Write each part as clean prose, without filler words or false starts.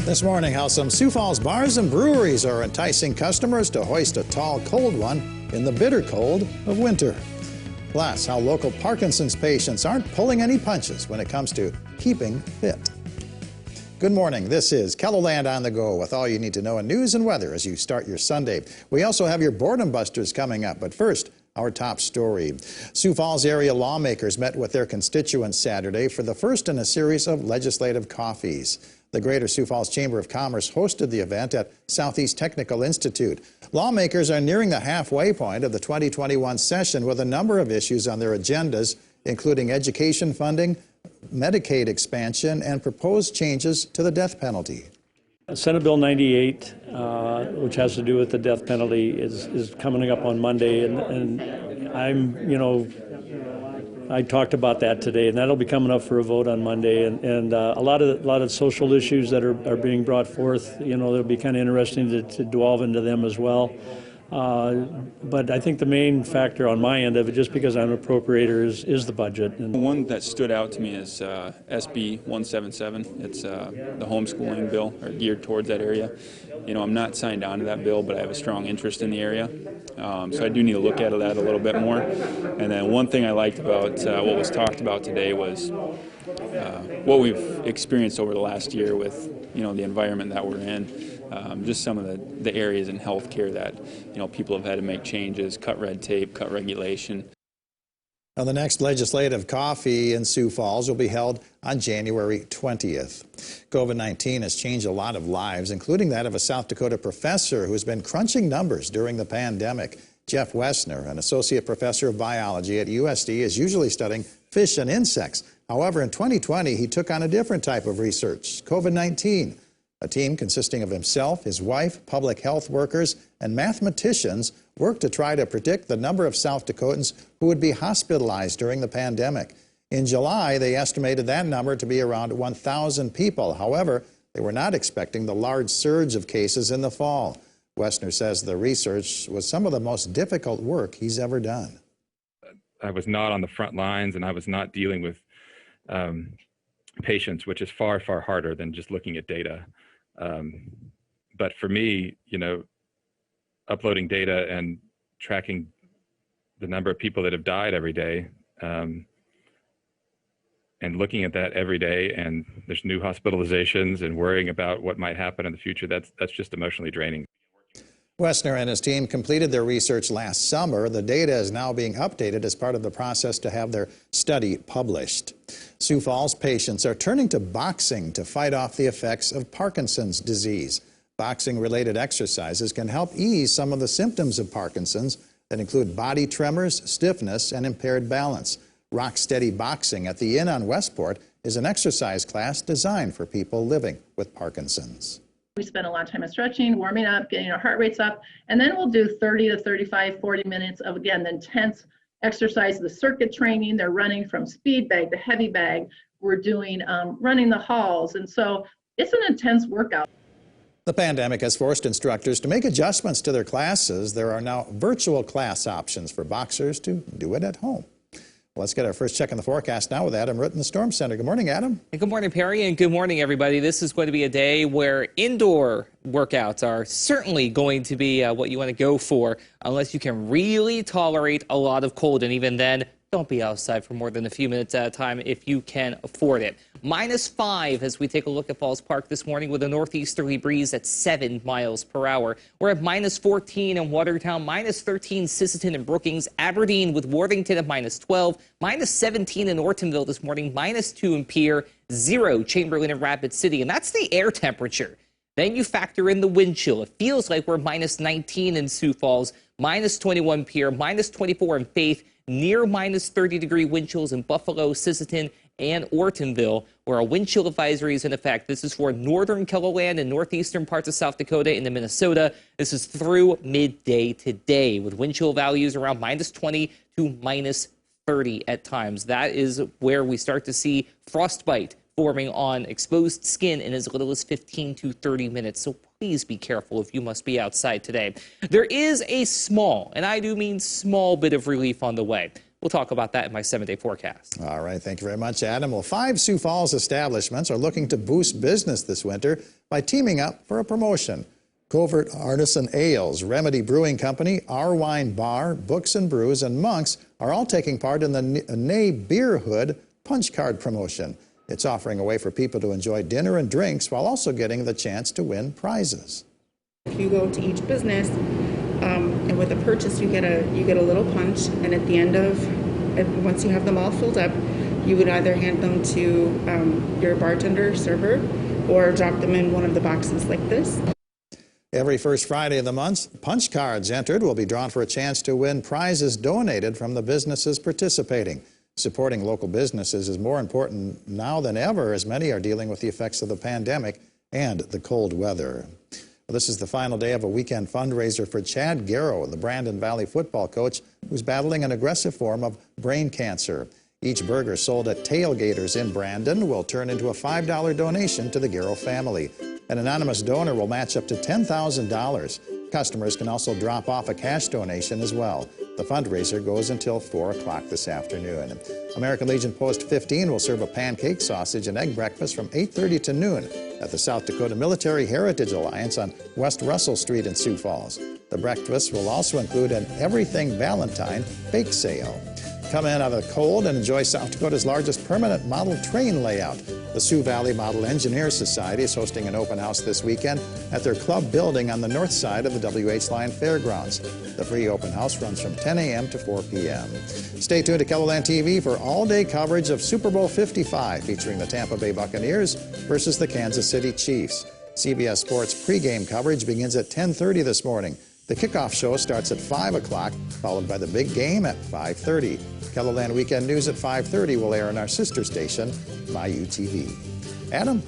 This morning, how some Sioux Falls bars and breweries are enticing customers to hoist a tall, cold one in the bitter cold of winter. Plus, how local Parkinson's patients aren't pulling any punches when it comes to keeping fit. Good morning. This is KELOLAND On The Go with all you need to know in news and weather as you start your Sunday. We also have your boredom busters coming up, but first, our top story. Sioux Falls area lawmakers met with their constituents Saturday for the first in a series of legislative coffees. The Greater Sioux Falls Chamber of Commerce hosted the event at Southeast Technical Institute. Lawmakers are nearing the halfway point of the 2021 session with a number of issues on their agendas, including education funding, Medicaid expansion, and proposed changes to the death penalty. Senate Bill 98, which has to do with the death penalty, is coming up on Monday, and I talked about that today, and that'll be coming up for a vote on Monday, and a lot of social issues that are being brought forth. It'll be kind of interesting to delve into them as well. But I think the main factor on my end of it, just because I'm an appropriator, is the budget. And one that stood out to me is SB 177. It's the homeschooling bill, or geared towards that area. I'm not signed on to that bill, but I have a strong interest in the area. So I do need to look at that a little bit more. And then one thing I liked about what was talked about today was what we've experienced over the last year with the environment that we're in. Just some of the areas in healthcare that people have had to make changes, cut red tape, cut regulation. Now, the next legislative coffee in Sioux Falls will be held on January 20th. COVID-19 has changed a lot of lives, including that of a South Dakota professor who has been crunching numbers during the pandemic. Jeff Wessner, an associate professor of biology at USD, is usually studying fish and insects. However, in 2020, he took on a different type of research, COVID-19. A team consisting of himself, his wife, public health workers, and mathematicians worked to try to predict the number of South Dakotans who would be hospitalized during the pandemic. In July, they estimated that number to be around 1,000 people. However, they were not expecting the large surge of cases in the fall. Wessner says the research was some of the most difficult work he's ever done. I was not on the front lines, and I was not dealing with patients, which is far, far harder than just looking at data. But for me, uploading data and tracking the number of people that have died every day, and looking at that every day, and there's new hospitalizations and worrying about what might happen in the future, that's just emotionally draining. Wessner and his team completed their research last summer. The data is now being updated as part of the process to have their study published. Sioux Falls patients are turning to boxing to fight off the effects of Parkinson's disease. Boxing-related exercises can help ease some of the symptoms of Parkinson's that include body tremors, stiffness, and impaired balance. Rock Steady Boxing at the Inn on Westport is an exercise class designed for people living with Parkinson's. We spend a lot of time in stretching, warming up, getting our heart rates up, and then we'll do 30 to 35, 40 minutes of, again, the intense exercise, the circuit training. They're running from speed bag to heavy bag. We're doing running the halls, and so it's an intense workout. The pandemic has forced instructors to make adjustments to their classes. There are now virtual class options for boxers to do it at home. Let's get our first check on the forecast now with Adam Root in the Storm Center. Good morning, Adam. Good morning, Perry, and good morning, everybody. This is going to be a day where indoor workouts are certainly going to be what you want to go for, unless you can really tolerate a lot of cold, and even then, don't be outside for more than a few minutes at a time if you can afford it. -5 as we take a look at Falls Park this morning with a northeasterly breeze at 7 miles per hour. We're at -14 in Watertown, -13 Sisseton and Brookings, Aberdeen with Worthington at -12, -17 in Ortonville this morning, -2 in Pierre, 0 Chamberlain and Rapid City, and that's the air temperature. Then you factor in the wind chill. It feels like we're -19 in Sioux Falls, -21 Pierre, -24 in Faith, near -30-degree wind chills in Buffalo, Sisseton, and Ortonville, where a wind chill advisory is in effect. This is for northern KELOLAND and northeastern parts of South Dakota into Minnesota. This is through midday today, with wind chill values around -20 to -30 at times. That is where we start to see frostbite forming on exposed skin in as little as 15 to 30 minutes. So please be careful if you must be outside today. There is a small, and I do mean small, bit of relief on the way. We'll talk about that in my 7-day forecast. All right, thank you very much, Adam. Well, 5 Sioux Falls establishments are looking to boost business this winter by teaming up for a promotion. Covert Artisan Ales, Remedy Brewing Company, Our Wine Bar, Books and Brews, and Monks are all taking part in the NEIGHBEERHOOD punch card promotion. It's offering a way for people to enjoy dinner and drinks while also getting the chance to win prizes. If you go to each business, and with a purchase, you get a little punch, and at the end of, once you have them all filled up, you would either hand them to your bartender, server, or drop them in one of the boxes like this. Every first Friday of the month, punch cards entered will be drawn for a chance to win prizes donated from the businesses participating. Supporting local businesses is more important now than ever, as many are dealing with the effects of the pandemic and the cold weather. Well, this is the final day of a weekend fundraiser for Chad Garrow, the Brandon Valley football coach who's battling an aggressive form of brain cancer. Each burger sold at Tailgaters in Brandon will turn into a $5 donation to the Garrow family. An anonymous donor will match up to $10,000. Customers can also drop off a cash donation as well. The fundraiser goes until 4 o'clock this afternoon. American Legion Post 15 will serve a pancake, sausage, and egg breakfast from 8:30 to noon at the South Dakota Military Heritage Alliance on West Russell Street in Sioux Falls. The breakfast will also include an Everything Valentine bake sale. Come in out of the cold and enjoy South Dakota's largest permanent model train layout. The Sioux Valley Model Engineers Society is hosting an open house this weekend at their club building on the north side of the W.H. Line Fairgrounds. The free open house runs from 10 a.m. to 4 p.m. Stay tuned to KELOLAND TV for all-day coverage of Super Bowl 55 featuring the Tampa Bay Buccaneers versus the Kansas City Chiefs. CBS Sports pregame coverage begins at 10:30 this morning. The kickoff show starts at 5 o'clock, followed by the big game at 5:30. KELOLAND Weekend News at 5:30 will air on our sister station, SIOUX. Adam?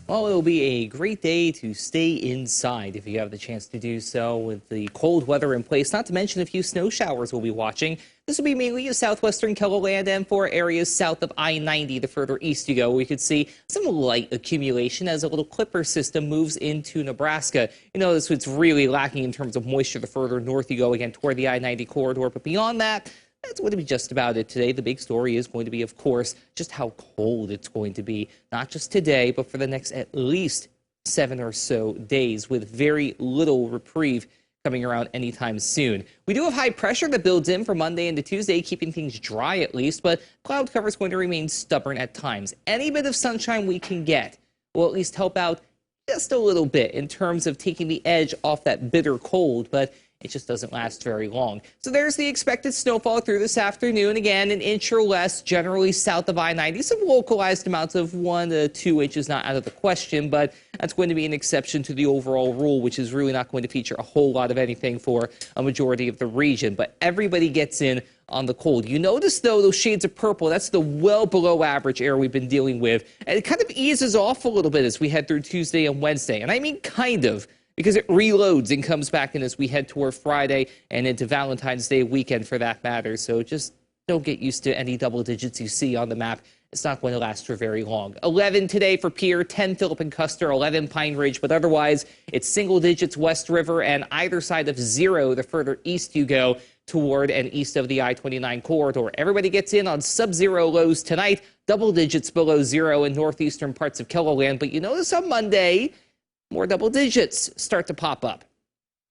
Well, it'll be a great day to stay inside if you have the chance to do so with the cold weather in place, not to mention a few snow showers we'll be watching. This will be mainly a southwestern KELOLAND and for areas south of I-90 the further east you go. We could see some light accumulation as a little clipper system moves into Nebraska. You notice it's really lacking in terms of moisture the further north you go, again, toward the I-90 corridor. But beyond that, that's going to be just about it today. The big story is going to be, of course, just how cold it's going to be, not just today, but for the next at least 7 or so days, with very little reprieve coming around anytime soon. We do have high pressure that builds in for Monday into Tuesday, keeping things dry at least, but cloud cover is going to remain stubborn at times. Any bit of sunshine we can get will at least help out just a little bit in terms of taking the edge off that bitter cold, but it just doesn't last very long. So there's the expected snowfall through this afternoon. Again, an inch or less, generally south of I-90. Some localized amounts of 1 to 2 inches not out of the question, but that's going to be an exception to the overall rule, which is really not going to feature a whole lot of anything for a majority of the region. But everybody gets in on the cold. You notice, though, those shades of purple, that's the well below average air we've been dealing with. And it kind of eases off a little bit as we head through Tuesday and Wednesday. And I mean kind of, because it reloads and comes back in as we head toward Friday and into Valentine's Day weekend for that matter. So just don't get used to any double digits you see on the map. It's not going to last for very long. 11 today for Pierre, 10 Phillip and Custer, 11 Pine Ridge, but otherwise it's single digits West River and either side of 0 the further east you go toward and east of the I-29 corridor. Everybody gets in on sub-zero lows tonight, double digits below 0 in northeastern parts of KELOLAND, but you notice on Monday, more double digits start to pop up.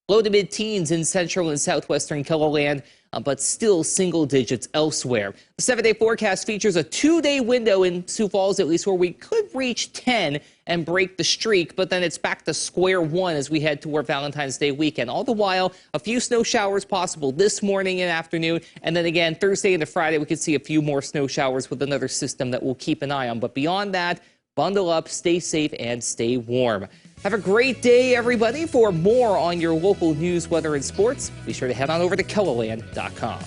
Low to mid-teens in central and southwestern KELOLAND, but still single digits elsewhere. The 7-day forecast features a 2-day window in Sioux Falls, at least, where we could reach 10 and break the streak, but then it's back to square one as we head toward Valentine's Day weekend. All the while, a few snow showers possible this morning and afternoon, and then again, Thursday into Friday, we could see a few more snow showers with another system that we'll keep an eye on. But beyond that, bundle up, stay safe, and stay warm. Have a great day, everybody. For more on your local news, weather, and sports, be sure to head on over to KELOLAND.com.